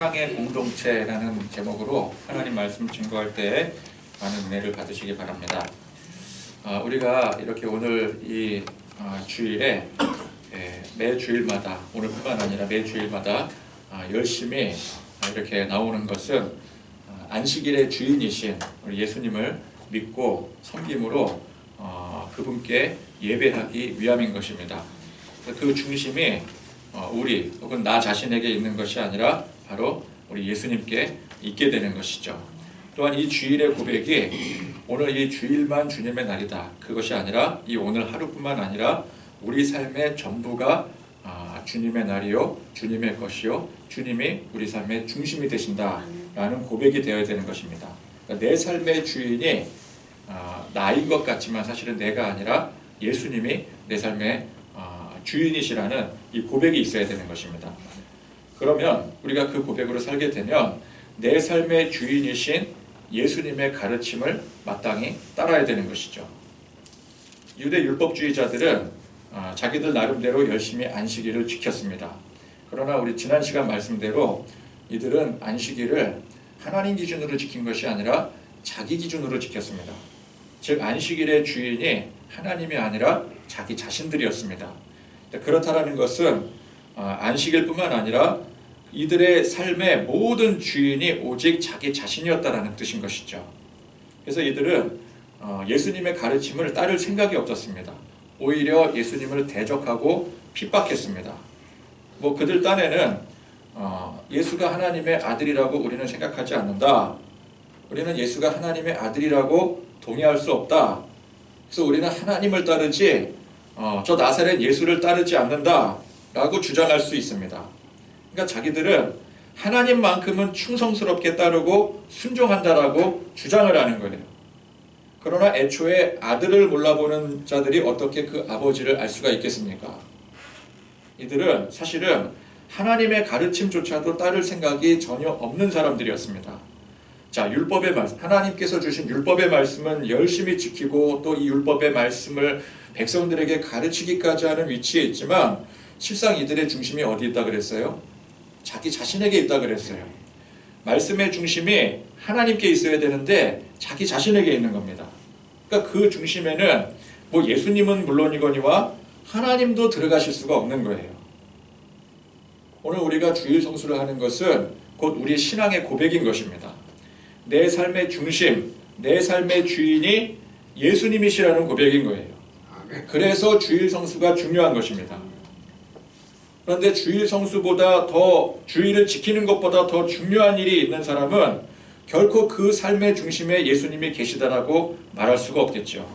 사랑의 공동체라는 제목으로 하나님 말씀 증거할 때 많은 은혜를 받으시기 바랍니다. 우리가 이렇게 오늘 이 주일에 매 주일마다, 오늘뿐만 아니라 매 주일마다 열심히 이렇게 나오는 것은 안식일의 주인이신 우리 예수님을 믿고 섬김으로 그분께 예배하기 위함인 것입니다. 그 중심이 우리 혹은 나 자신에게 있는 것이 아니라 바로 우리 예수님께 있게 되는 것이죠. 또한 이 주일의 고백이 오늘 이 주일만 주님의 날이다, 그것이 아니라 이 오늘 하루뿐만 아니라 우리 삶의 전부가 주님의 날이요, 주님의 것이요, 주님이 우리 삶의 중심이 되신다라는 고백이 되어야 되는 것입니다. 그러니까 내 삶의 주인이 나인 것 같지만 사실은 내가 아니라 예수님이 내 삶의 주인이시라는 이 고백이 있어야 되는 것입니다. 그러면 우리가 그 고백으로 살게 되면 내 삶의 주인이신 예수님의 가르침을 마땅히 따라야 되는 것이죠. 유대 율법주의자들은 자기들 나름대로 열심히 안식일을 지켰습니다. 그러나 우리 지난 시간 말씀대로 이들은 안식일을 하나님 기준으로 지킨 것이 아니라 자기 기준으로 지켰습니다. 즉 안식일의 주인이 하나님이 아니라 자기 자신들이었습니다. 그렇다라는 것은 안식일뿐만 아니라 이들의 삶의 모든 주인이 오직 자기 자신이었다라는 뜻인 것이죠. 그래서 이들은 예수님의 가르침을 따를 생각이 없었습니다. 오히려 예수님을 대적하고 핍박했습니다. 그들 딴에는 예수가 하나님의 아들이라고 우리는 생각하지 않는다. 우리는 예수가 하나님의 아들이라고 동의할 수 없다. 그래서 우리는 하나님을 따르지 저 나사렛 예수를 따르지 않는다 라고 주장할 수 있습니다. 그러니까 자기들은 하나님만큼은 충성스럽게 따르고 순종한다라고 주장을 하는 거예요. 그러나 애초에 아들을 몰라보는 자들이 어떻게 그 아버지를 알 수가 있겠습니까? 이들은 사실은 하나님의 가르침조차도 따를 생각이 전혀 없는 사람들이었습니다. 자, 율법의 말씀, 하나님께서 주신 율법의 말씀은 열심히 지키고 또 이 율법의 말씀을 백성들에게 가르치기까지 하는 위치에 있지만 실상 이들의 중심이 어디 있다 그랬어요? 자기 자신에게 있다 그랬어요. 말씀의 중심이 하나님께 있어야 되는데 자기 자신에게 있는 겁니다. 그러니까 그 중심에는 예수님은 물론이거니와 하나님도 들어가실 수가 없는 거예요. 오늘 우리가 주일 성수를 하는 것은 곧 우리 신앙의 고백인 것입니다. 내 삶의 중심, 내 삶의 주인이 예수님이시라는 고백인 거예요. 그래서 주일 성수가 중요한 것입니다. 그런데 주일 성수보다 더, 주일을 지키는 것보다 더 중요한 일이 있는 사람은 결코 그 삶의 중심에 예수님이 계시다라고 말할 수가 없겠죠.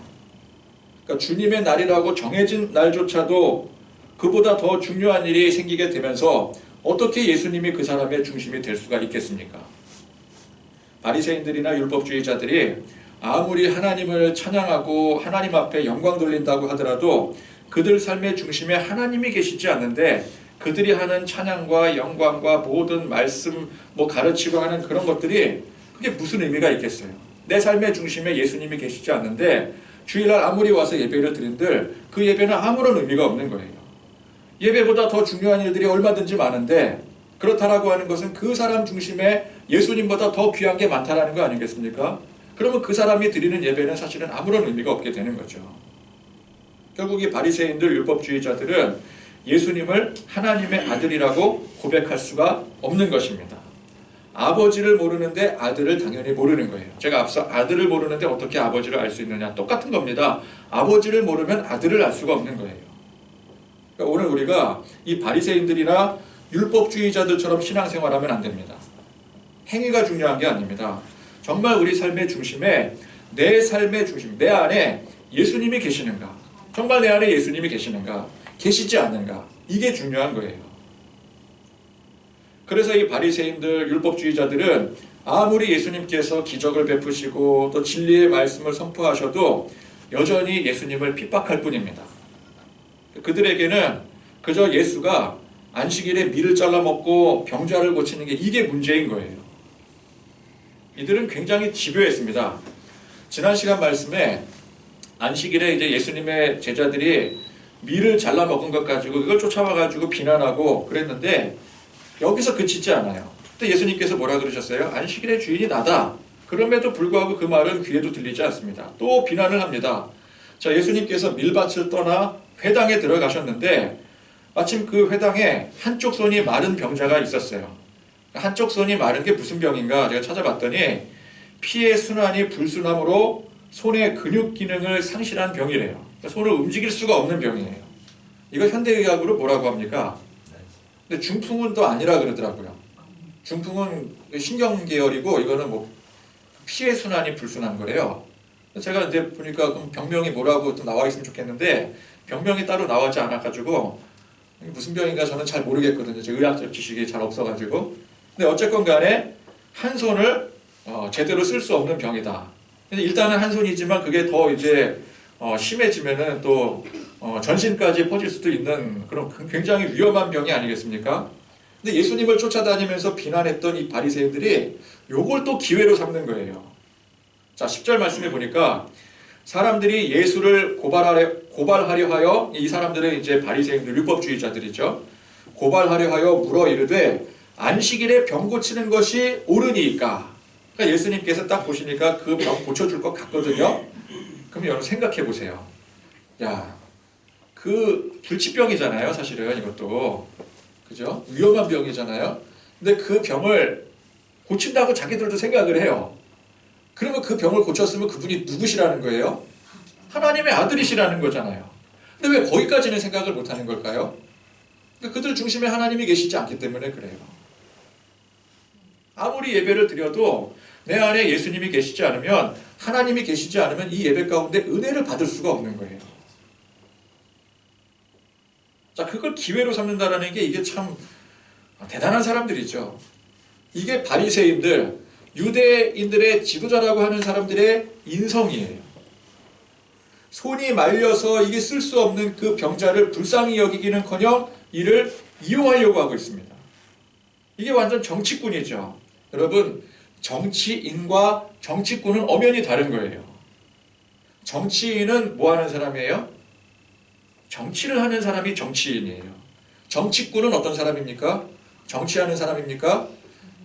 그러니까 주님의 날이라고 정해진 날조차도 그보다 더 중요한 일이 생기게 되면서 어떻게 예수님이 그 사람의 중심이 될 수가 있겠습니까? 바리새인들이나 율법주의자들이 아무리 하나님을 찬양하고 하나님 앞에 영광 돌린다고 하더라도 그들 삶의 중심에 하나님이 계시지 않는데 그들이 하는 찬양과 영광과 모든 말씀 가르치고 하는 그런 것들이 그게 무슨 의미가 있겠어요? 내 삶의 중심에 예수님이 계시지 않는데 주일날 아무리 와서 예배를 드린들 그 예배는 아무런 의미가 없는 거예요. 예배보다 더 중요한 일들이 얼마든지 많은데 그렇다라고 하는 것은 그 사람 중심에 예수님보다 더 귀한 게 많다라는 거 아니겠습니까? 그러면 그 사람이 드리는 예배는 사실은 아무런 의미가 없게 되는 거죠. 결국 이 바리새인들 율법주의자들은 예수님을 하나님의 아들이라고 고백할 수가 없는 것입니다. 아버지를 모르는데 아들을 당연히 모르는 거예요. 제가 앞서 아들을 모르는데 어떻게 아버지를 알 수 있느냐, 똑같은 겁니다. 아버지를 모르면 아들을 알 수가 없는 거예요. 그러니까 오늘 우리가 이 바리새인들이나 율법주의자들처럼 신앙생활하면 안 됩니다. 행위가 중요한 게 아닙니다. 정말 우리 삶의 중심에, 내 삶의 중심, 내 안에 예수님이 계시는가? 정말 내 안에 예수님이 계시는가? 계시지 않는가? 이게 중요한 거예요. 그래서 이 바리새인들, 율법주의자들은 아무리 예수님께서 기적을 베푸시고 또 진리의 말씀을 선포하셔도 여전히 예수님을 핍박할 뿐입니다. 그들에게는 그저 예수가 안식일에 밀을 잘라 먹고 병자를 고치는 게 이게 문제인 거예요. 이들은 굉장히 집요했습니다. 지난 시간 말씀에 안식일에 이제 예수님의 제자들이 밀을 잘라 먹은 것 가지고 이걸 쫓아와 가지고 비난하고 그랬는데 여기서 그치지 않아요. 근데 예수님께서 뭐라 그러셨어요? 안식일의 주인이 나다. 그럼에도 불구하고 그 말은 귀에도 들리지 않습니다. 또 비난을 합니다. 자, 예수님께서 밀밭을 떠나 회당에 들어가셨는데 마침 그 회당에 한쪽 손이 마른 병자가 있었어요. 한쪽 손이 마른 게 무슨 병인가 제가 찾아봤더니 피의 순환이 불순함으로 손의 근육 기능을 상실한 병이래요. 그러니까 손을 움직일 수가 없는 병이에요. 이거 현대의학으로 뭐라고 합니까? 근데 중풍은 또 아니라 그러더라고요. 중풍은 신경계열이고 이거는 뭐 피의 순환이 불순한 거래요. 제가 이제 보니까 그럼 병명이 뭐라고 좀 나와 있으면 좋겠는데 병명이 따로 나오지 않아가지고 무슨 병인가 저는 잘 모르겠거든요. 제 의학적 지식이 잘 없어가지고. 근데 어쨌건 간에 한 손을 제대로 쓸 수 없는 병이다. 근데 일단은 한 손이지만 그게 더 이제 심해지면은 또 전신까지 퍼질 수도 있는 그런 굉장히 위험한 병이 아니겠습니까? 근데 예수님을 쫓아다니면서 비난했던 이 바리새인들이 요걸 또 기회로 삼는 거예요. 자, 10절 말씀해 보니까 사람들이 예수를 고발하려 하여 이 사람들은 이제 바리새인들 율법주의자들이죠. 고발하려 하여 물어 이르되 안식일에 병 고치는 것이 옳으니까. 그러니까 예수님께서 딱 보시니까 그 병 고쳐줄 것 같거든요. 그럼 여러분 생각해 보세요. 야, 그 불치병이잖아요, 사실은 이것도. 그죠? 위험한 병이잖아요. 근데 그 병을 고친다고 자기들도 생각을 해요. 그러면 그 병을 고쳤으면 그분이 누구시라는 거예요? 하나님의 아들이시라는 거잖아요. 근데 왜 거기까지는 생각을 못하는 걸까요? 그들 중심에 하나님이 계시지 않기 때문에 그래요. 아무리 예배를 드려도 내 안에 예수님이 계시지 않으면, 하나님이 계시지 않으면 이 예배 가운데 은혜를 받을 수가 없는 거예요. 자, 그걸 기회로 삼는다라는 게 이게 참 대단한 사람들이죠. 이게 바리새인들, 유대인들의 지도자라고 하는 사람들의 인성이에요. 손이 말려서 이게 쓸 수 없는 그 병자를 불쌍히 여기기는커녕 이를 이용하려고 하고 있습니다. 이게 완전 정치꾼이죠. 여러분, 정치인과 정치꾼은 엄연히 다른 거예요. 정치인은 뭐 하는 사람이에요? 정치를 하는 사람이 정치인이에요. 정치꾼은 어떤 사람입니까? 정치하는 사람입니까?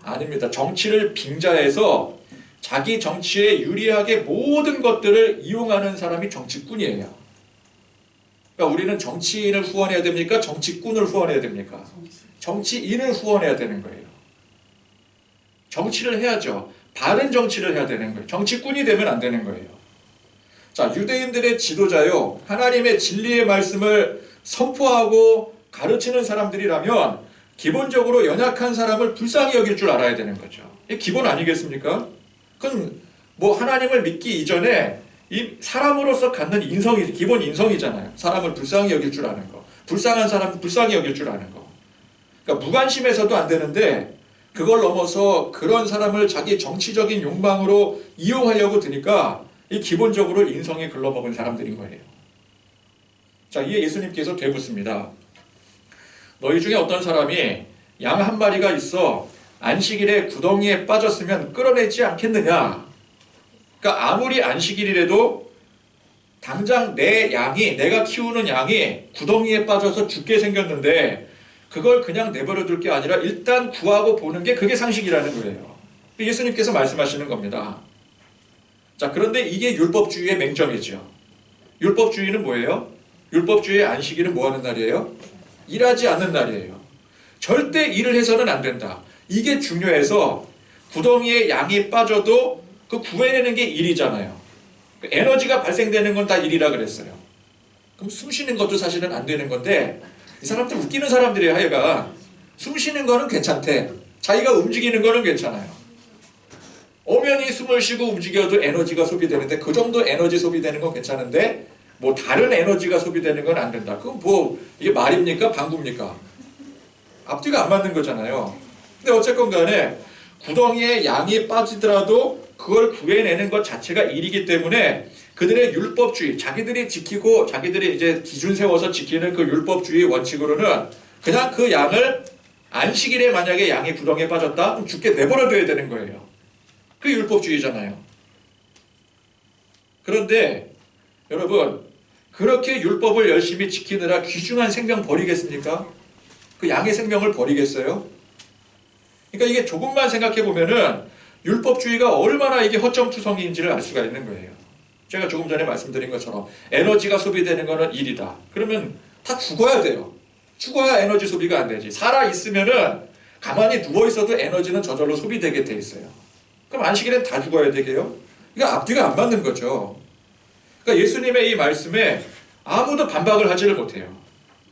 아닙니다. 정치를 빙자해서 자기 정치에 유리하게 모든 것들을 이용하는 사람이 정치꾼이에요. 그러니까 우리는 정치인을 후원해야 됩니까? 정치꾼을 후원해야 됩니까? 정치인을 후원해야 되는 거예요. 정치를 해야죠. 바른 정치를 해야 되는 거예요. 정치꾼이 되면 안 되는 거예요. 자, 유대인들의 지도자요, 하나님의 진리의 말씀을 선포하고 가르치는 사람들이라면 기본적으로 연약한 사람을 불쌍히 여길 줄 알아야 되는 거죠. 이게 기본 아니겠습니까? 그건 뭐 하나님을 믿기 이전에 이 사람으로서 갖는 인성이 기본 인성이잖아요. 사람을 불쌍히 여길 줄 아는 거, 불쌍한 사람을 불쌍히 여길 줄 아는 거. 그러니까 무관심해서도 안 되는데 그걸 넘어서 그런 사람을 자기 정치적인 욕망으로 이용하려고 드니까 이 기본적으로 인성에 글러먹은 사람들인 거예요. 자, 이에 예수님께서 되묻습니다. 너희 중에 어떤 사람이 양 한 마리가 있어 안식일에 구덩이에 빠졌으면 끌어내지 않겠느냐? 그러니까 아무리 안식일이라도 당장 내 양이, 내가 키우는 양이 구덩이에 빠져서 죽게 생겼는데 그걸 그냥 내버려 둘 게 아니라 일단 구하고 보는 게 그게 상식이라는 거예요. 예수님께서 말씀하시는 겁니다. 자, 그런데 이게 율법주의의 맹점이죠. 율법주의는 뭐예요? 율법주의의 안식일은 뭐 하는 날이에요? 일하지 않는 날이에요. 절대 일을 해서는 안 된다. 이게 중요해서 구덩이에 양이 빠져도 그 구해내는 게 일이잖아요. 에너지가 발생되는 건 다 일이라 그랬어요. 그럼 숨 쉬는 것도 사실은 안 되는 건데 이 사람들 웃기는 사람들이에요. 하여간 숨 쉬는 거는 괜찮대. 자기가 움직이는 거는 괜찮아요. 엄연히 숨을 쉬고 움직여도 에너지가 소비되는데 그 정도 에너지 소비되는 건 괜찮은데 뭐 다른 에너지가 소비되는 건 안 된다. 그럼 뭐 이게 말입니까? 방구입니까? 앞뒤가 안 맞는 거잖아요. 근데 어쨌건 간에 구덩이에 양이 빠지더라도 그걸 구해내는 것 자체가 일이기 때문에 그들의 율법주의, 자기들이 지키고 자기들이 이제 기준 세워서 지키는 그 율법주의 원칙으로는 그냥 그 양을 안식일에 만약에 양이 구덩이에 빠졌다? 그럼 죽게 내버려둬야 되는 거예요. 그게 율법주의잖아요. 그런데 여러분, 그렇게 율법을 열심히 지키느라 귀중한 생명 버리겠습니까? 그 양의 생명을 버리겠어요? 그러니까 이게 조금만 생각해 보면은 율법주의가 얼마나 이게 허점투성이인지를 알 수가 있는 거예요. 제가 조금 전에 말씀드린 것처럼 에너지가 소비되는 거는 일이다. 그러면 다 죽어야 돼요. 죽어야 에너지 소비가 안 되지. 살아 있으면은 가만히 누워 있어도 에너지는 저절로 소비되게 돼 있어요. 그럼 안식일엔 다 죽어야 되게요? 이거 앞뒤가 안 맞는 거죠. 그러니까 예수님의 이 말씀에 아무도 반박을 하지를 못해요.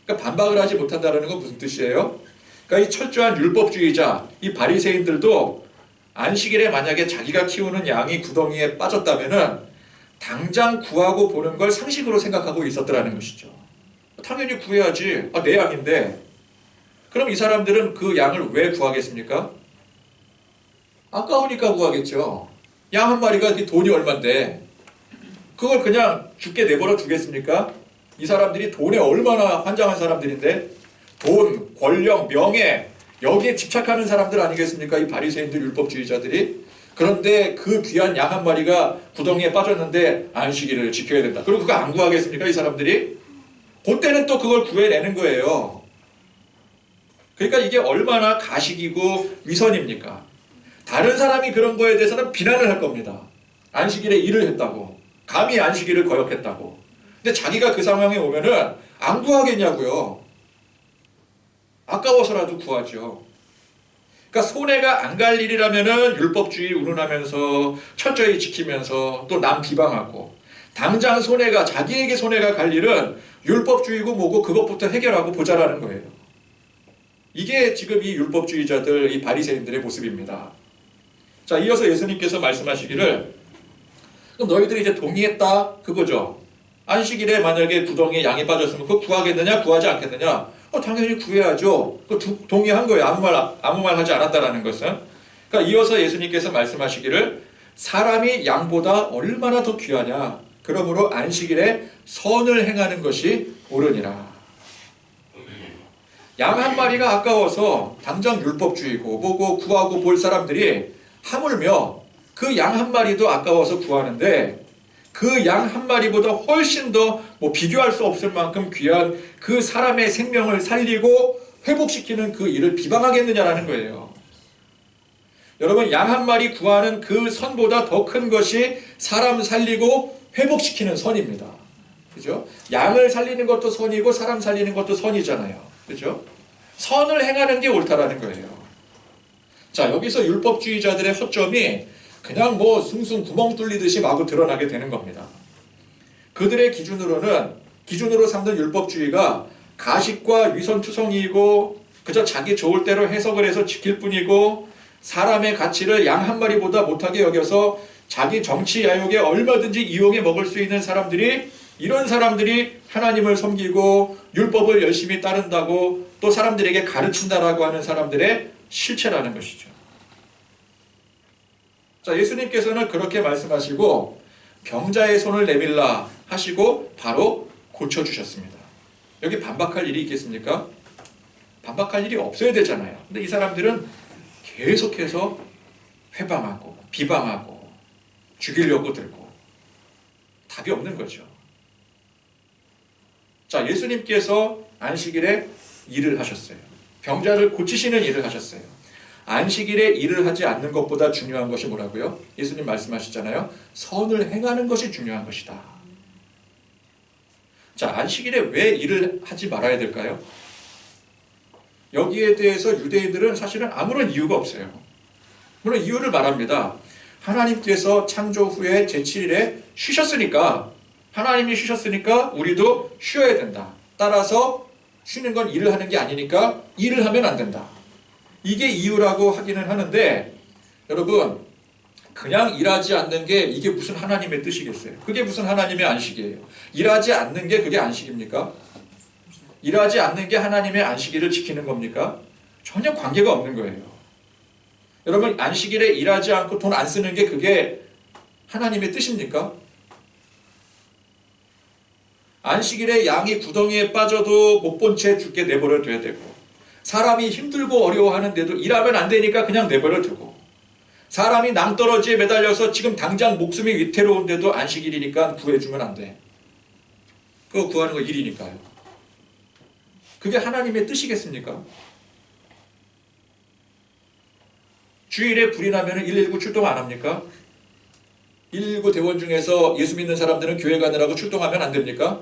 그러니까 반박을 하지 못한다는 건 무슨 뜻이에요? 그러니까 이 철저한 율법주의자, 이 바리새인들도 안식일에 만약에 자기가 키우는 양이 구덩이에 빠졌다면은 당장 구하고 보는 걸 상식으로 생각하고 있었더라는 것이죠. 당연히 구해야지. 내 양인데. 그럼 이 사람들은 그 양을 왜 구하겠습니까? 아까우니까 구하겠죠. 양 한 마리가 돈이 얼만데 그걸 그냥 죽게 내버려 두겠습니까? 이 사람들이 돈에 얼마나 환장한 사람들인데 돈, 권력, 명예 여기에 집착하는 사람들 아니겠습니까? 이 바리새인들 율법주의자들이. 그런데 그 귀한 양 한 마리가 구덩이에 빠졌는데 안식일을 지켜야 된다. 그리고 그거 안 구하겠습니까? 이 사람들이? 그때는 또 그걸 구해내는 거예요. 그러니까 이게 얼마나 가식이고 위선입니까? 다른 사람이 그런 거에 대해서는 비난을 할 겁니다. 안식일에 일을 했다고. 감히 안식일을 거역했다고. 근데 자기가 그 상황에 오면은 안 구하겠냐고요. 아까워서라도 구하죠. 그러니까 손해가 안 갈 일이라면은 율법주의 운운하면서 철저히 지키면서 또 남 비방하고, 당장 손해가 자기에게 손해가 갈 일은 율법주의고 뭐고 그것부터 해결하고 보자라는 거예요. 이게 지금 이 율법주의자들, 이 바리새인들의 모습입니다. 자, 이어서 예수님께서 말씀하시기를, 그럼 너희들이 이제 동의했다 그거죠. 안식일에 만약에 구덩이에 양이 빠졌으면 그거 구하겠느냐 구하지 않겠느냐? 당연히 구해야죠. 동의한 거예요. 아무 말 하지 않았다라는 것은. 그러니까 이어서 예수님께서 말씀하시기를 사람이 양보다 얼마나 더 귀하냐. 그러므로 안식일에 선을 행하는 것이 옳으니라. 양 한 마리가 아까워서 당장 율법주의고 뭐고 구하고 볼 사람들이 하물며 그 양 한 마리도 아까워서 구하는데 그 양 한 마리보다 훨씬 더 비교할 수 없을 만큼 귀한 그 사람의 생명을 살리고 회복시키는 그 일을 비방하겠느냐라는 거예요. 여러분, 양 한 마리 구하는 그 선보다 더 큰 것이 사람 살리고 회복시키는 선입니다. 그죠? 양을 살리는 것도 선이고 사람 살리는 것도 선이잖아요. 그죠? 선을 행하는 게 옳다라는 거예요. 자, 여기서 율법주의자들의 허점이 그냥 숭숭 구멍 뚫리듯이 마구 드러나게 되는 겁니다. 그들의 기준으로 삼는 율법주의가 가식과 위선투성이이고 그저 자기 좋을 대로 해석을 해서 지킬 뿐이고 사람의 가치를 양 한 마리보다 못하게 여겨서 자기 정치 야욕에 얼마든지 이용해 먹을 수 있는 사람들이, 이런 사람들이 하나님을 섬기고 율법을 열심히 따른다고 또 사람들에게 가르친다라고 하는 사람들의 실체라는 것이죠. 자, 예수님께서는 그렇게 말씀하시고 병자의 손을 내밀라 하시고 바로 고쳐주셨습니다. 여기 반박할 일이 있겠습니까? 반박할 일이 없어야 되잖아요. 근데 이 사람들은 계속해서 회방하고 비방하고 죽이려고 들고 답이 없는 거죠. 자, 예수님께서 안식일에 일을 하셨어요. 병자를 고치시는 일을 하셨어요. 안식일에 일을 하지 않는 것보다 중요한 것이 뭐라고요? 예수님 말씀하시잖아요. 선을 행하는 것이 중요한 것이다. 자, 안식일에 왜 일을 하지 말아야 될까요? 여기에 대해서 유대인들은 사실은 아무런 이유가 없어요. 물론 이유를 말합니다. 하나님께서 창조 후에 제7일에 쉬셨으니까, 하나님이 쉬셨으니까 우리도 쉬어야 된다. 따라서 쉬는 건 일을 하는 게 아니니까 일을 하면 안 된다. 이게 이유라고 하기는 하는데, 여러분, 그냥 일하지 않는 게 이게 무슨 하나님의 뜻이겠어요? 그게 무슨 하나님의 안식이에요? 일하지 않는 게 그게 안식입니까? 일하지 않는 게 하나님의 안식일을 지키는 겁니까? 전혀 관계가 없는 거예요. 여러분, 안식일에 일하지 않고 돈 안 쓰는 게 그게 하나님의 뜻입니까? 안식일에 양이 구덩이에 빠져도 못 본 채 죽게 내버려 둬야 되고, 사람이 힘들고 어려워하는데도 일하면 안 되니까 그냥 내버려 두고, 사람이 낭떠러지에 매달려서 지금 당장 목숨이 위태로운데도 안식일이니까 구해주면 안 돼. 그거 구하는 거 일이니까요. 그게 하나님의 뜻이겠습니까? 주일에 불이 나면 119 출동 안 합니까? 119 대원 중에서 예수 믿는 사람들은 교회 가느라고 출동하면 안 됩니까?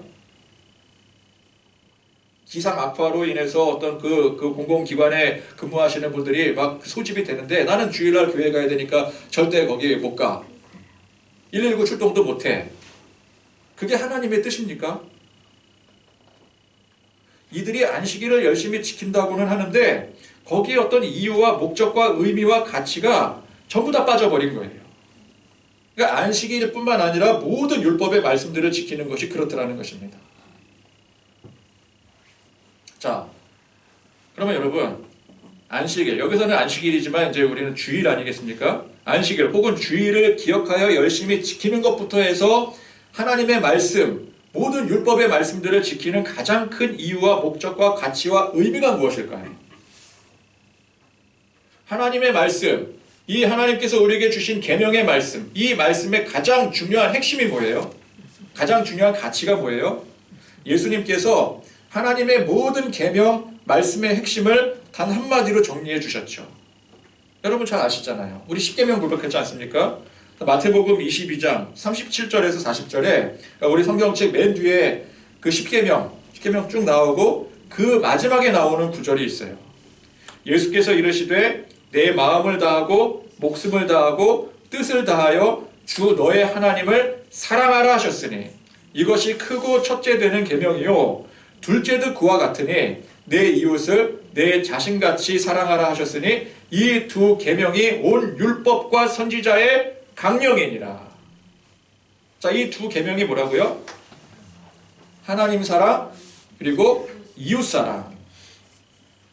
기상 악화로 인해서 어떤 그 공공기관에 근무하시는 분들이 막 소집이 되는데 나는 주일날 교회 가야 되니까 절대 거기 못 가. 119 출동도 못 해. 그게 하나님의 뜻입니까? 이들이 안식일을 열심히 지킨다고는 하는데 거기에 어떤 이유와 목적과 의미와 가치가 전부 다 빠져버린 거예요. 그러니까 안식일뿐만 아니라 모든 율법의 말씀들을 지키는 것이 그렇더라는 것입니다. 자, 그러면 여러분 안식일, 여기서는 안식일이지만 이제 우리는 주일 아니겠습니까? 안식일 혹은 주일을 기억하여 열심히 지키는 것부터 해서 하나님의 말씀, 모든 율법의 말씀들을 지키는 가장 큰 이유와 목적과 가치와 의미가 무엇일까요? 하나님의 말씀, 이 하나님께서 우리에게 주신 계명의 말씀, 이 말씀의 가장 중요한 핵심이 뭐예요? 가장 중요한 가치가 뭐예요? 예수님께서 하나님의 모든 계명, 말씀의 핵심을 단 한마디로 정리해 주셨죠. 여러분 잘 아시잖아요. 우리 십계명 고백했지 않습니까? 마태복음 22장 37절에서 40절에 우리 성경책 맨 뒤에 그 십계명 쭉 나오고 그 마지막에 나오는 구절이 있어요. 예수께서 이르시되 내 마음을 다하고 목숨을 다하고 뜻을 다하여 주 너의 하나님을 사랑하라 하셨으니 이것이 크고 첫째 되는 계명이요 둘째도 그와 같으니 내 이웃을 내 자신같이 사랑하라 하셨으니 이 두 계명이 온 율법과 선지자의 강령이니라. 자, 이 두 계명이 뭐라고요? 하나님 사랑 그리고 이웃 사랑.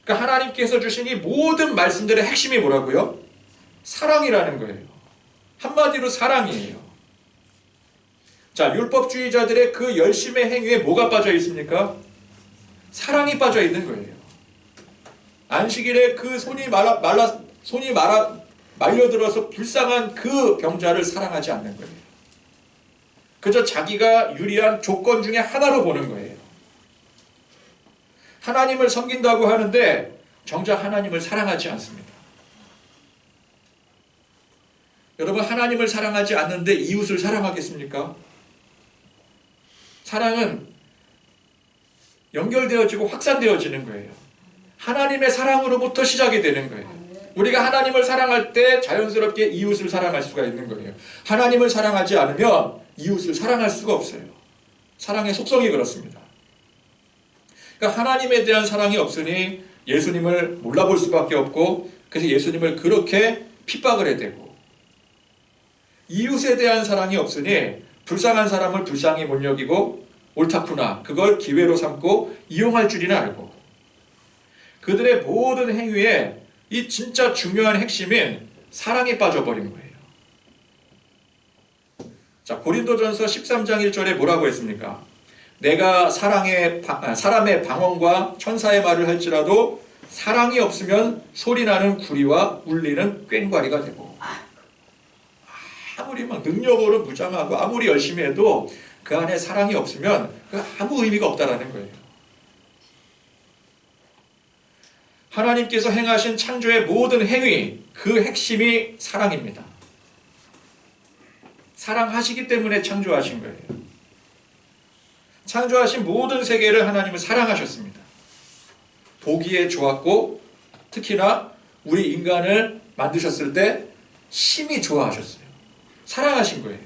그러니까 하나님께서 주신 이 모든 말씀들의 핵심이 뭐라고요? 사랑이라는 거예요. 한마디로 사랑이에요. 자, 율법주의자들의 그 열심의 행위에 뭐가 빠져 있습니까? 사랑이 빠져 있는 거예요. 안식일에 그 손이 말려들어서 불쌍한 그 병자를 사랑하지 않는 거예요. 그저 자기가 유리한 조건 중에 하나로 보는 거예요. 하나님을 섬긴다고 하는데 정작 하나님을 사랑하지 않습니다. 여러분 하나님을 사랑하지 않는데 이웃을 사랑하겠습니까? 사랑은 연결되어지고 확산되어지는 거예요. 하나님의 사랑으로부터 시작이 되는 거예요. 우리가 하나님을 사랑할 때 자연스럽게 이웃을 사랑할 수가 있는 거예요. 하나님을 사랑하지 않으면 이웃을 사랑할 수가 없어요. 사랑의 속성이 그렇습니다. 그러니까 하나님에 대한 사랑이 없으니 예수님을 몰라볼 수밖에 없고 그래서 예수님을 그렇게 핍박을 해대고 이웃에 대한 사랑이 없으니 불쌍한 사람을 불쌍히 못 여기고 옳다구나 그걸 기회로 삼고 이용할 줄이나 알고 그들의 모든 행위에 이 진짜 중요한 핵심인 사랑에 빠져버린 거예요. 자, 고린도전서 13장 1절에 뭐라고 했습니까? 내가 사람의 방언과 천사의 말을 할지라도 사랑이 없으면 소리나는 구리와 울리는 꽹과리가 되고 아무리 막 능력으로 무장하고 아무리 열심히 해도 그 안에 사랑이 없으면 그 아무 의미가 없다라는 거예요. 하나님께서 행하신 창조의 모든 행위, 그 핵심이 사랑입니다. 사랑하시기 때문에 창조하신 거예요. 창조하신 모든 세계를 하나님은 사랑하셨습니다. 보기에 좋았고 특히나 우리 인간을 만드셨을 때 심히 좋아하셨어요. 사랑하신 거예요.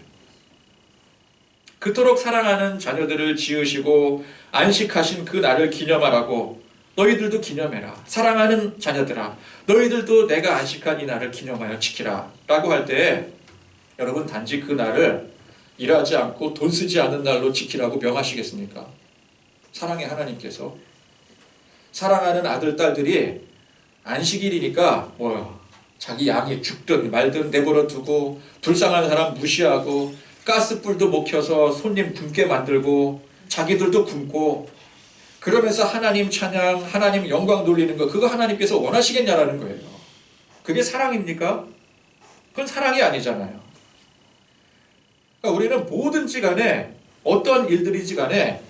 그토록 사랑하는 자녀들을 지으시고 안식하신 그 날을 기념하라고 너희들도 기념해라. 사랑하는 자녀들아 너희들도 내가 안식한 이 날을 기념하여 지키라 라고 할 때 여러분 단지 그 날을 일하지 않고 돈 쓰지 않는 날로 지키라고 명하시겠습니까? 사랑의 하나님께서 사랑하는 아들 딸들이 안식일이니까 자기 양이 죽든 말든 내버려 두고 불쌍한 사람 무시하고 가스불도 못 켜서 손님 굶게 만들고 자기들도 굶고 그러면서 하나님 찬양, 하나님 영광 돌리는 거 그거 하나님께서 원하시겠냐라는 거예요. 그게 사랑입니까? 그건 사랑이 아니잖아요. 그러니까 우리는 뭐든지 간에 어떤 일들이지 간에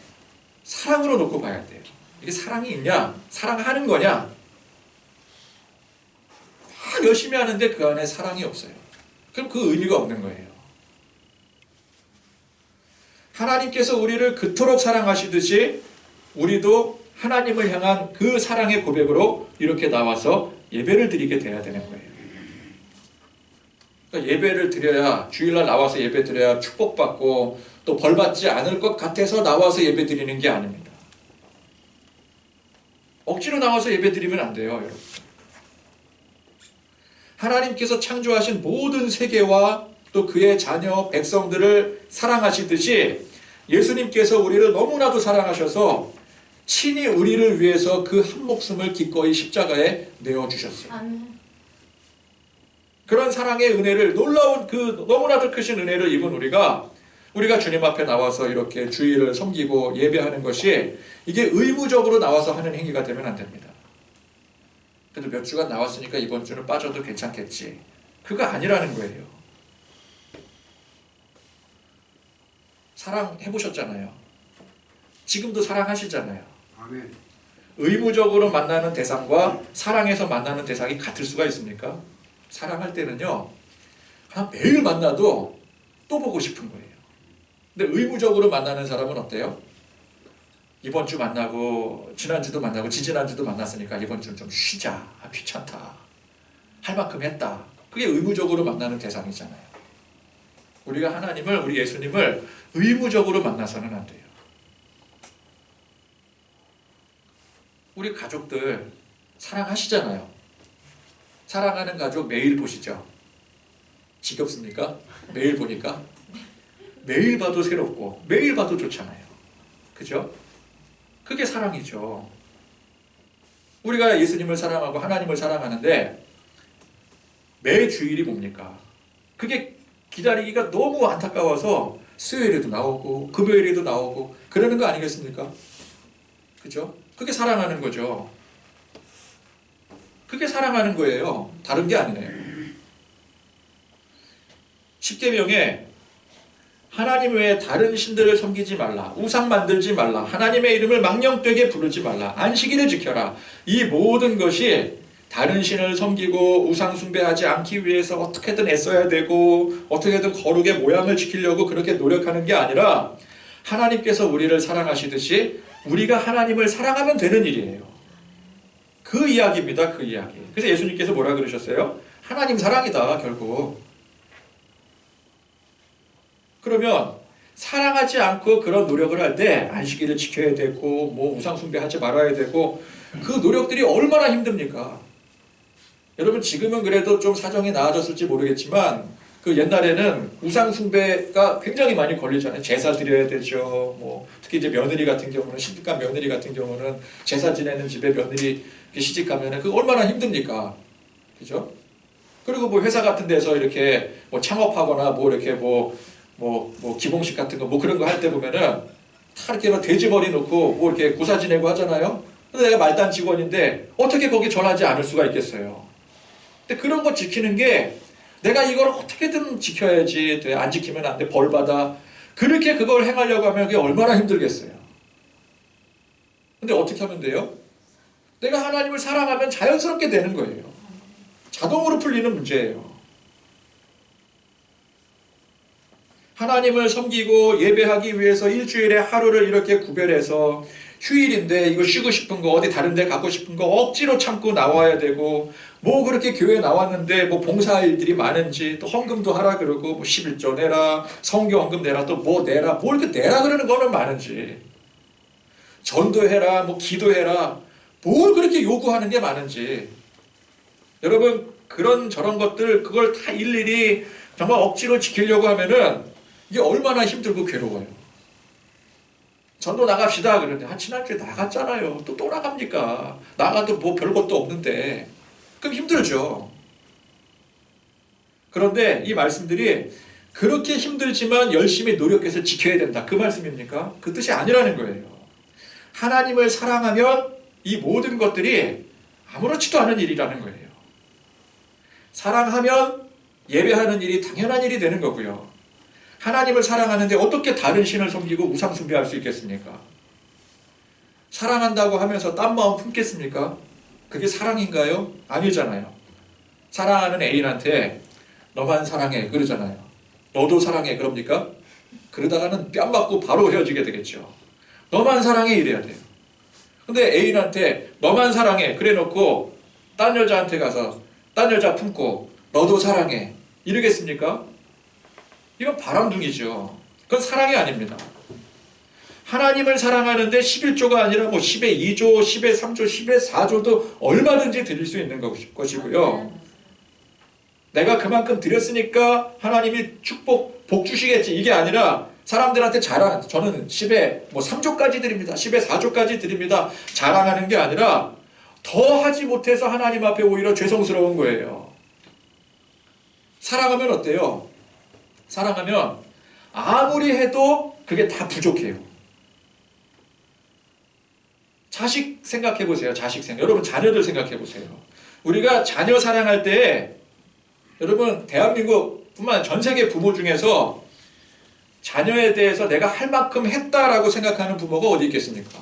사랑으로 놓고 봐야 돼요. 이게 사랑이 있냐? 사랑하는 거냐? 열심히 하는데 그 안에 사랑이 없어요. 그럼 그 의미가 없는 거예요. 하나님께서 우리를 그토록 사랑하시듯이 우리도 하나님을 향한 그 사랑의 고백으로 이렇게 나와서 예배를 드리게 돼야 되는 거예요. 그러니까 예배를 드려야, 주일날 나와서 예배 드려야 축복받고 또 벌받지 않을 것 같아서 나와서 예배 드리는 게 아닙니다. 억지로 나와서 예배 드리면 안 돼요, 여러분. 하나님께서 창조하신 모든 세계와 또 그의 자녀 백성들을 사랑하시듯이 예수님께서 우리를 너무나도 사랑하셔서 친히 우리를 위해서 그 한 목숨을 기꺼이 십자가에 내어주셨어요. 아멘. 그런 사랑의 은혜를, 놀라운 그 너무나도 크신 은혜를 입은 우리가 주님 앞에 나와서 이렇게 주일을 섬기고 예배하는 것이 이게 의무적으로 나와서 하는 행위가 되면 안 됩니다. 그래도 몇 주간 나왔으니까 이번 주는 빠져도 괜찮겠지. 그거 아니라는 거예요. 사랑해보셨잖아요. 지금도 사랑하시잖아요. 아멘. 의무적으로 만나는 대상과 사랑해서 만나는 대상이 같을 수가 있습니까? 사랑할 때는요, 그냥 매일 만나도 또 보고 싶은 거예요. 근데 의무적으로 만나는 사람은 어때요? 이번 주 만나고 지난주도 만나고 지지난주도 만났으니까 이번 주는 좀 쉬자. 귀찮다. 할 만큼 했다. 그게 의무적으로 만나는 대상이잖아요. 우리가 하나님을, 우리 예수님을 의무적으로 만나서는 안 돼요. 우리 가족들 사랑하시잖아요. 사랑하는 가족 매일 보시죠. 지겹습니까? 매일 보니까? 매일 봐도 새롭고 매일 봐도 좋잖아요. 그죠? 그게 사랑이죠. 우리가 예수님을 사랑하고 하나님을 사랑하는데 매 주일이 뭡니까? 그게 기다리기가 너무 안타까워서 수요일에도 나오고 금요일에도 나오고 그러는 거 아니겠습니까? 그죠? 그게 사랑하는 거죠. 그게 사랑하는 거예요. 다른 게 아니네요. 십계명에 하나님 외에 다른 신들을 섬기지 말라, 우상 만들지 말라, 하나님의 이름을 망령되게 부르지 말라, 안식일을 지켜라. 이 모든 것이 다른 신을 섬기고 우상 숭배하지 않기 위해서 어떻게든 애써야 되고 어떻게든 거룩의 모양을 지키려고 그렇게 노력하는 게 아니라 하나님께서 우리를 사랑하시듯이 우리가 하나님을 사랑하면 되는 일이에요. 그 이야기입니다. 그 이야기. 그래서 예수님께서 뭐라 그러셨어요? 하나님 사랑이다, 결국. 그러면 사랑하지 않고 그런 노력을 할 때 안식일을 지켜야 되고 뭐 우상 숭배하지 말아야 되고 그 노력들이 얼마나 힘듭니까? 여러분 지금은 그래도 좀 사정이 나아졌을지 모르겠지만 그 옛날에는 우상 숭배가 굉장히 많이 걸리잖아요. 제사 드려야 되죠. 뭐 특히 이제 며느리 같은 경우는 시집간 며느리 같은 경우는 제사 지내는 집에 며느리 시집 가면은 그 얼마나 힘듭니까? 그죠? 그리고 뭐 회사 같은 데서 이렇게 뭐 창업하거나 뭐 이렇게 뭐 기봉식 같은 거 뭐 그런 거 할 때 보면은 다 이렇게 막 돼지머리 놓고 뭐 이렇게 구사 지내고 하잖아요. 근데 내가 말단 직원인데 어떻게 거기 전하지 않을 수가 있겠어요. 근데 그런 거 지키는 게 내가 이걸 어떻게든 지켜야지 돼. 안 지키면 안 돼. 벌 받아. 그렇게 그걸 행하려고 하면 그게 얼마나 힘들겠어요. 근데 어떻게 하면 돼요? 내가 하나님을 사랑하면 자연스럽게 되는 거예요. 자동으로 풀리는 문제예요. 하나님을 섬기고 예배하기 위해서 일주일에 하루를 이렇게 구별해서 휴일인데 이거 쉬고 싶은 거 어디 다른 데 가고 싶은 거 억지로 참고 나와야 되고 뭐 그렇게 교회 나왔는데 뭐 봉사할 일들이 많은지 또 헌금도 하라 그러고 뭐 11조 내라 성교 헌금 내라 또 뭐 내라 뭘 이렇게 내라 그러는 거는 많은지 전도해라 뭐 기도해라 뭘 그렇게 요구하는 게 많은지 여러분 그런 저런 것들 그걸 다 일일이 정말 억지로 지키려고 하면은 이게 얼마나 힘들고 괴로워요. 전도 나갑시다 그러는데 지난주에 나갔잖아요. 또 나갑니까? 나가도 뭐 별것도 없는데 그럼 힘들죠. 그런데 이 말씀들이 그렇게 힘들지만 열심히 노력해서 지켜야 된다. 그 말씀입니까? 그 뜻이 아니라는 거예요. 하나님을 사랑하면 이 모든 것들이 아무렇지도 않은 일이라는 거예요. 사랑하면 예배하는 일이 당연한 일이 되는 거고요. 하나님을 사랑하는데 어떻게 다른 신을 섬기고 우상 숭배할 수 있겠습니까? 사랑한다고 하면서 딴 마음 품겠습니까? 그게 사랑인가요? 아니잖아요. 사랑하는 애인한테 너만 사랑해 그러잖아요. 너도 사랑해 그럽니까? 그러다가는 뺨 맞고 바로 헤어지게 되겠죠. 너만 사랑해 이래야 돼요. 근데 애인한테 너만 사랑해 그래 놓고 딴 여자한테 가서 딴 여자 품고 너도 사랑해 이러겠습니까? 이건 바람둥이죠. 그건 사랑이 아닙니다. 하나님을 사랑하는데 11조가 아니라 뭐 10의 2조, 10의 3조, 10의 4조도 얼마든지 드릴 수 있는 것이고요. 내가 그만큼 드렸으니까 하나님이 복 주시겠지 이게 아니라 사람들한테 저는 10의 뭐 3조까지 드립니다. 10의 4조까지 드립니다. 자랑하는 게 아니라 더 하지 못해서 하나님 앞에 오히려 죄송스러운 거예요. 사랑하면 어때요? 사랑하면 아무리 해도 그게 다 부족해요. 자식 생각해 보세요. 자식 생각. 여러분 자녀들 생각해 보세요. 우리가 자녀 사랑할 때 여러분 대한민국뿐만 아니라 전 세계 부모 중에서 자녀에 대해서 내가 할 만큼 했다라고 생각하는 부모가 어디 있겠습니까?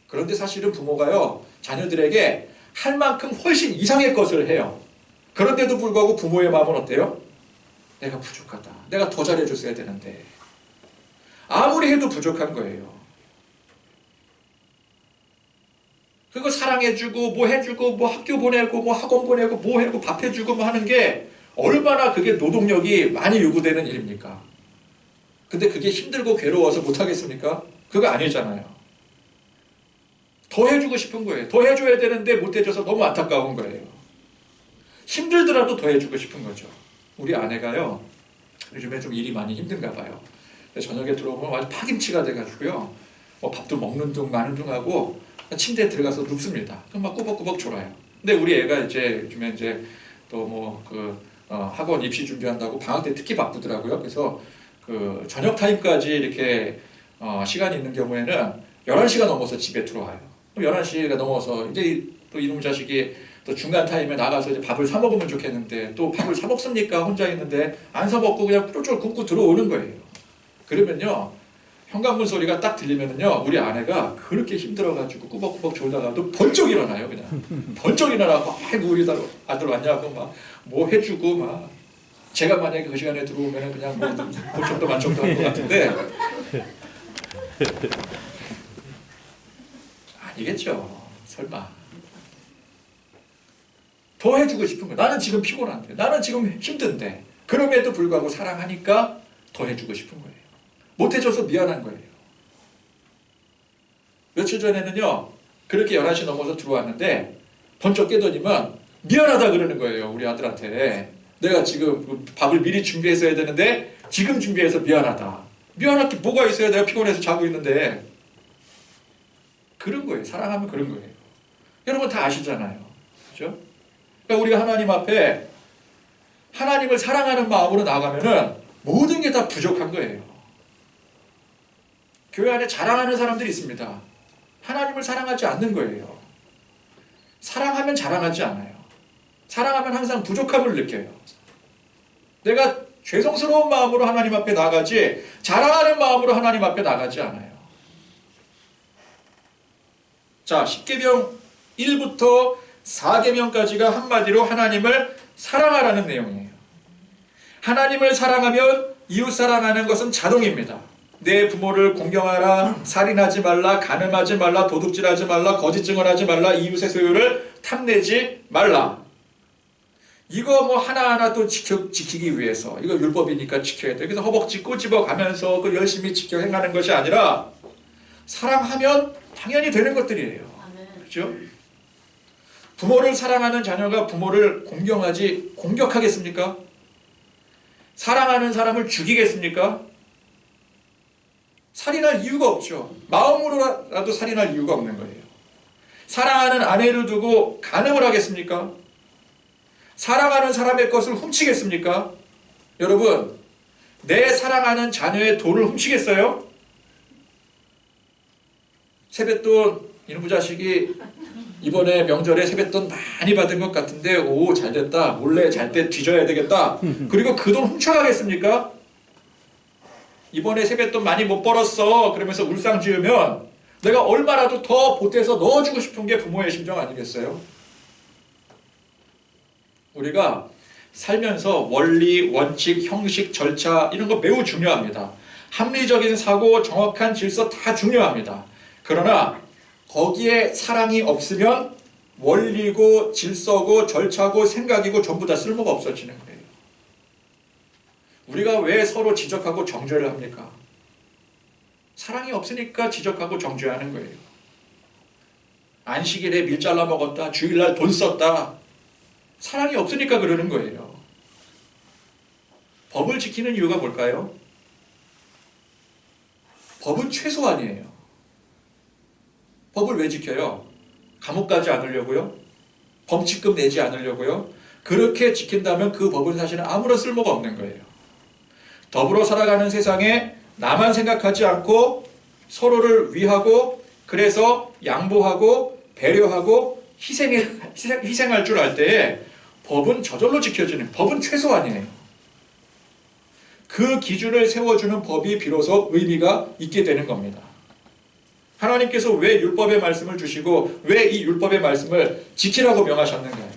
그런데 사실은 부모가요 자녀들에게 할 만큼 훨씬 이상의 것을 해요. 그런데도 불구하고 부모의 마음은 어때요? 내가 부족하다. 내가 더 잘해줬어야 되는데. 아무리 해도 부족한 거예요. 그거 사랑해주고 뭐 해주고 뭐 학교 보내고 뭐 학원 보내고 뭐 해고 밥 해주고 뭐 하는 게 얼마나 그게 노동력이 많이 요구되는 일입니까? 근데 그게 힘들고 괴로워서 못하겠습니까? 그거 아니잖아요. 더 해주고 싶은 거예요. 더 해줘야 되는데 못 해줘서 너무 안타까운 거예요. 힘들더라도 더 해주고 싶은 거죠. 우리 아내가요 요즘에 좀 일이 많이 힘든가 봐요. 저녁에 들어오면 아주 파김치가 돼가지고요 뭐 밥도 먹는 둥 마는 둥 하고 침대에 들어가서 눕습니다. 그럼 막 꾸벅꾸벅 졸아요. 근데 우리 애가 이제 요즘에 이제 또 뭐 학원 입시 준비한다고 방학 때 특히 바쁘더라고요. 그래서 그 저녁 타임까지 이렇게 시간이 있는 경우에는 11시가 넘어서 집에 들어와요. 11시가 넘어서 이제 또 이놈 자식이 또 중간 타임에 나가서 이제 밥을 사 먹으면 좋겠는데 또 밥을 사 먹습니까? 혼자 있는데 안 사 먹고 그냥 쫄쫄 굶고 들어오는 거예요. 그러면요 현관문 소리가 딱 들리면은요 우리 아내가 그렇게 힘들어가지고 꾸벅꾸벅 졸다가도 번쩍 일어나요. 그냥 번쩍 일어나고 아이고 우리 아들 왔냐고 막 뭐 해주고 막 제가 만약에 그 시간에 들어오면은 그냥 뭐 본척도 만척도 할 것 같은데 아니겠죠. 설마. 더 해주고 싶은 거예요. 나는 지금 피곤한데 나는 지금 힘든데 그럼에도 불구하고 사랑하니까 더 해주고 싶은 거예요. 못해줘서 미안한 거예요. 며칠 전에는요 그렇게 11시 넘어서 들어왔는데 번쩍 깨더니만 미안하다 그러는 거예요. 우리 아들한테 내가 지금 밥을 미리 준비했어야 되는데 지금 준비해서 미안하다. 미안할 게 뭐가 있어요. 내가 피곤해서 자고 있는데. 그런 거예요. 사랑하면 그런 거예요. 여러분 다 아시잖아요. 그렇죠? 그러니까 우리가 하나님 앞에 하나님을 사랑하는 마음으로 나가면은 모든 게 다 부족한 거예요. 교회 안에 자랑하는 사람들이 있습니다. 하나님을 사랑하지 않는 거예요. 사랑하면 자랑하지 않아요. 사랑하면 항상 부족함을 느껴요. 내가 죄송스러운 마음으로 하나님 앞에 나가지 자랑하는 마음으로 하나님 앞에 나가지 않아요. 자, 10계명 1부터 4계명까지가 한마디로 하나님을 사랑하라는 내용이에요. 하나님을 사랑하면 이웃 사랑하는 것은 자동입니다. 내 부모를 공경하라, 살인하지 말라, 간음하지 말라, 도둑질하지 말라, 거짓 증언하지 말라, 이웃의 소유를 탐내지 말라. 이거 뭐 하나하나 또 지키기 위해서 이거 율법이니까 지켜야 돼. 그래서 허벅지 꼬집어 가면서 그 열심히 지켜 행하는 것이 아니라 사랑하면 당연히 되는 것들이에요. 그렇죠? 부모를 사랑하는 자녀가 부모를 공격하겠습니까? 사랑하는 사람을 죽이겠습니까? 살인할 이유가 없죠. 마음으로라도 살인할 이유가 없는 거예요. 사랑하는 아내를 두고 간음을 하겠습니까? 사랑하는 사람의 것을 훔치겠습니까? 여러분, 내 사랑하는 자녀의 돈을 훔치겠어요? 세뱃돈, 이놈의 자식이 이번에 명절에 세뱃돈 많이 받은 것 같은데 오 잘됐다. 몰래 잘 때 뒤져야 되겠다. 그리고 그 돈 훔쳐가겠습니까? 이번에 세뱃돈 많이 못 벌었어. 그러면서 울상 지으면 내가 얼마라도 더 보태서 넣어주고 싶은 게 부모의 심정 아니겠어요? 우리가 살면서 원리, 원칙, 형식, 절차 이런 거 매우 중요합니다. 합리적인 사고, 정확한 질서 다 중요합니다. 그러나 거기에 사랑이 없으면 원리고 질서고 절차고 생각이고 전부 다 쓸모가 없어지는 거예요. 우리가 왜 서로 지적하고 정죄를 합니까? 사랑이 없으니까 지적하고 정죄하는 거예요. 안식일에 밀 잘라 먹었다, 주일날 돈 썼다. 사랑이 없으니까 그러는 거예요. 법을 지키는 이유가 뭘까요? 법은 최소한이에요. 법을 왜 지켜요? 감옥 가지 않으려고요? 범칙금 내지 않으려고요? 그렇게 지킨다면 그 법은 사실은 아무런 쓸모가 없는 거예요. 더불어 살아가는 세상에 나만 생각하지 않고 서로를 위하고 그래서 양보하고 배려하고 희생할 줄 알 때에 법은 저절로 지켜지는, 법은 최소한이에요. 그 기준을 세워주는 법이 비로소 의미가 있게 되는 겁니다. 하나님께서 왜 율법의 말씀을 주시고 왜 이 율법의 말씀을 지키라고 명하셨는가요?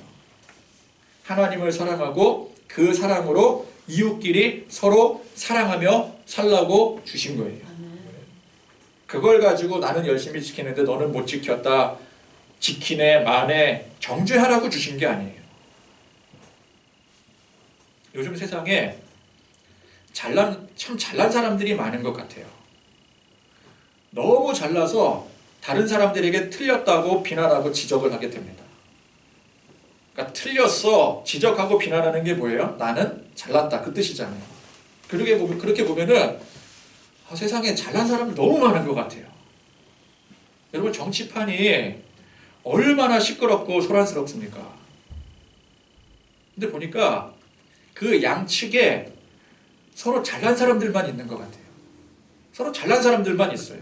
하나님을 사랑하고 그 사랑으로 이웃끼리 서로 사랑하며 살라고 주신 거예요. 그걸 가지고 나는 열심히 지키는데 너는 못 지켰다, 지키네, 마네, 정죄하라고 주신 게 아니에요. 요즘 세상에 참 잘난 사람들이 많은 것 같아요. 너무 잘나서 다른 사람들에게 틀렸다고 비난하고 지적을 하게 됩니다. 그러니까 틀렸어, 지적하고 비난하는 게 뭐예요? 나는 잘났다, 그 뜻이잖아요. 그렇게 보면은 세상에 잘난 사람이 너무 많은 것 같아요. 여러분, 정치판이 얼마나 시끄럽고 소란스럽습니까? 근데 보니까 그 양측에 서로 잘난 사람들만 있는 것 같아요. 서로 잘난 사람들만 있어요.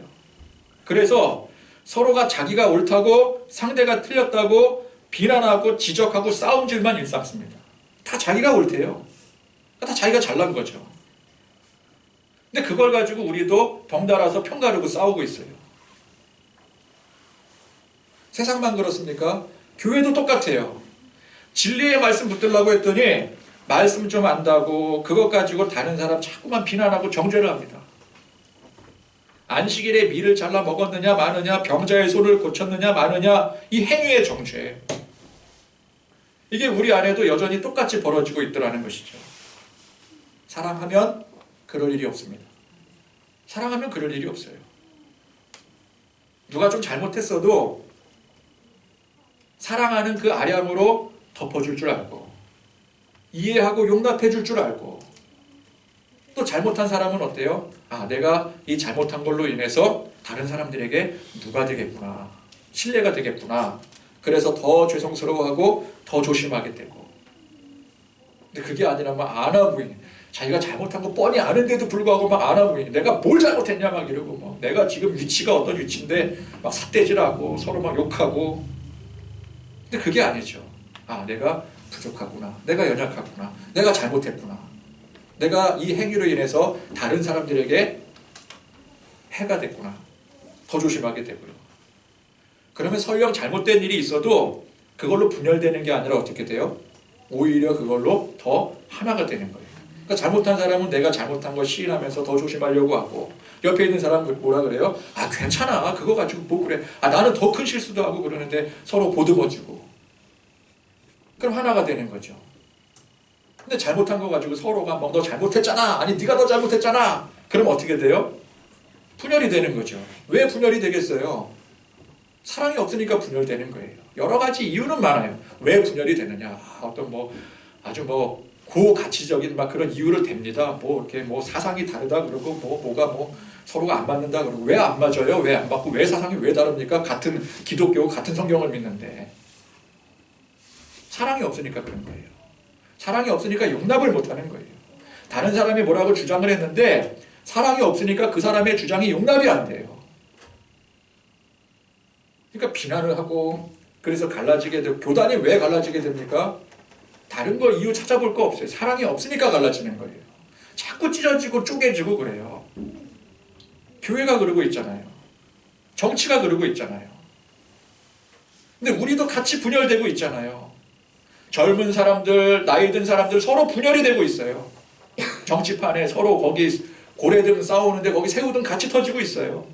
그래서 서로가 자기가 옳다고 상대가 틀렸다고 비난하고 지적하고 싸움질만 일삼습니다. 다 자기가 옳대요. 다 자기가 잘난 거죠. 근데 그걸 가지고 우리도 덩달아서 편가르고 싸우고 있어요. 세상만 그렇습니까? 교회도 똑같아요. 진리의 말씀 붙들라고 했더니 말씀 좀 안다고 그것 가지고 다른 사람 자꾸만 비난하고 정죄를 합니다. 안식일에 밀을 잘라 먹었느냐 마느냐, 병자의 손을 고쳤느냐 마느냐, 이 행위의 정죄. 이게 우리 안에도 여전히 똑같이 벌어지고 있더라는 것이죠. 사랑하면 그럴 일이 없습니다. 사랑하면 그럴 일이 없어요. 누가 좀 잘못했어도 사랑하는 그 아량으로 덮어줄 줄 알고 이해하고 용납해 줄 줄 알고, 또 잘못한 사람은 어때요? 아, 내가 이 잘못한 걸로 인해서 다른 사람들에게 누가 되겠구나, 신뢰가 되겠구나, 그래서 더 죄송스러워하고 더 조심하게 되고. 근데 그게 아니라 막 안하부인, 자기가 잘못한 거 뻔히 아는데도 불구하고 막 안하부인, 내가 뭘 잘못했냐 막 이러고, 막 내가 지금 위치가 어떤 위치인데 막 삿대질하고 서로 막 욕하고. 근데 그게 아니죠. 아, 내가 부족하구나, 내가 연약하구나, 내가 잘못했구나, 내가 이 행위로 인해서 다른 사람들에게 해가 됐구나, 더 조심하게 되고요. 그러면 설령 잘못된 일이 있어도 그걸로 분열되는 게 아니라 어떻게 돼요? 오히려 그걸로 더 하나가 되는 거예요. 그러니까 잘못한 사람은 내가 잘못한 거 시인하면서 더 조심하려고 하고, 옆에 있는 사람은 뭐라 그래요? 아, 괜찮아, 그거 가지고 뭐 그래, 아, 나는 더 큰 실수도 하고 그러는데 서로 보듬어주고, 그럼 하나가 되는 거죠. 근데 잘못한 거 가지고 서로가 막 너 잘못했잖아, 아니 네가 더 잘못했잖아, 그럼 어떻게 돼요? 분열이 되는 거죠. 왜 분열이 되겠어요? 사랑이 없으니까 분열되는 거예요. 여러 가지 이유는 많아요. 왜 분열이 되느냐, 어떤 뭐 아주 뭐 고가치적인 막 그런 이유를 댑니다. 뭐 이렇게 뭐 사상이 다르다 그러고 뭐가 뭐 서로가 안 맞는다 그러고. 왜 안 맞아요? 왜 안 맞고 왜 사상이 왜 다릅니까? 같은 기독교, 같은 성경을 믿는데. 사랑이 없으니까 그런 거예요. 사랑이 없으니까 용납을 못하는 거예요. 다른 사람이 뭐라고 주장을 했는데 사랑이 없으니까 그 사람의 주장이 용납이 안 돼요. 그러니까 비난을 하고, 그래서 갈라지게 되고. 교단이 왜 갈라지게 됩니까? 다른 거 이유 찾아볼 거 없어요. 사랑이 없으니까 갈라지는 거예요. 자꾸 찢어지고 쪼개지고 그래요. 교회가 그러고 있잖아요. 정치가 그러고 있잖아요. 근데 우리도 같이 분열되고 있잖아요. 젊은 사람들, 나이 든 사람들 서로 분열이 되고 있어요. 정치판에 서로 거기 고래등 싸우는데 거기 새우등 같이 터지고 있어요.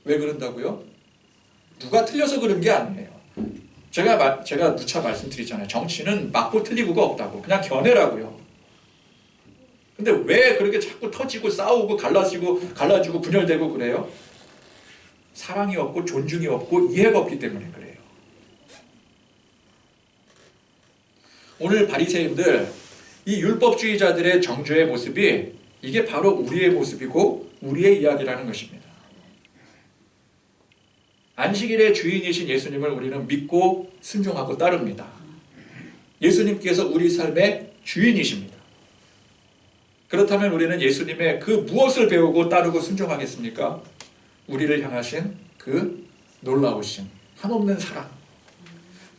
왜 그런다고요? 누가 틀려서 그런 게 아니에요. 제가 누차 말씀드리잖아요. 정치는 맞고 틀리고가 없다고. 그냥 견해라고요. 근데 왜 그렇게 자꾸 터지고 싸우고 갈라지고 분열되고 그래요? 사랑이 없고 존중이 없고 이해가 없기 때문에 그래요. 오늘 바리새인들, 이 율법주의자들의 정죄의 모습이 이게 바로 우리의 모습이고 우리의 이야기라는 것입니다. 안식일의 주인이신 예수님을 우리는 믿고 순종하고 따릅니다. 예수님께서 우리 삶의 주인이십니다. 그렇다면 우리는 예수님의 그 무엇을 배우고 따르고 순종하겠습니까? 우리를 향하신 그 놀라우신 한없는 사랑,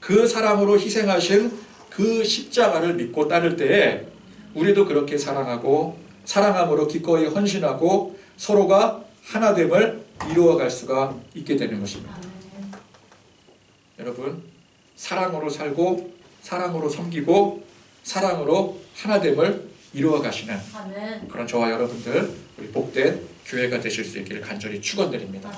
그 사랑으로 희생하신 그 십자가를 믿고 따를 때에 우리도 그렇게 사랑하고 사랑함으로 기꺼이 헌신하고 서로가 하나됨을 이루어갈 수가 있게 되는 것입니다. 여러분, 사랑으로 살고 사랑으로 섬기고 사랑으로 하나됨을 이루어 가시는 그런 저와 여러분들, 우리 복된 교회가 되실 수 있기를 간절히 축원드립니다.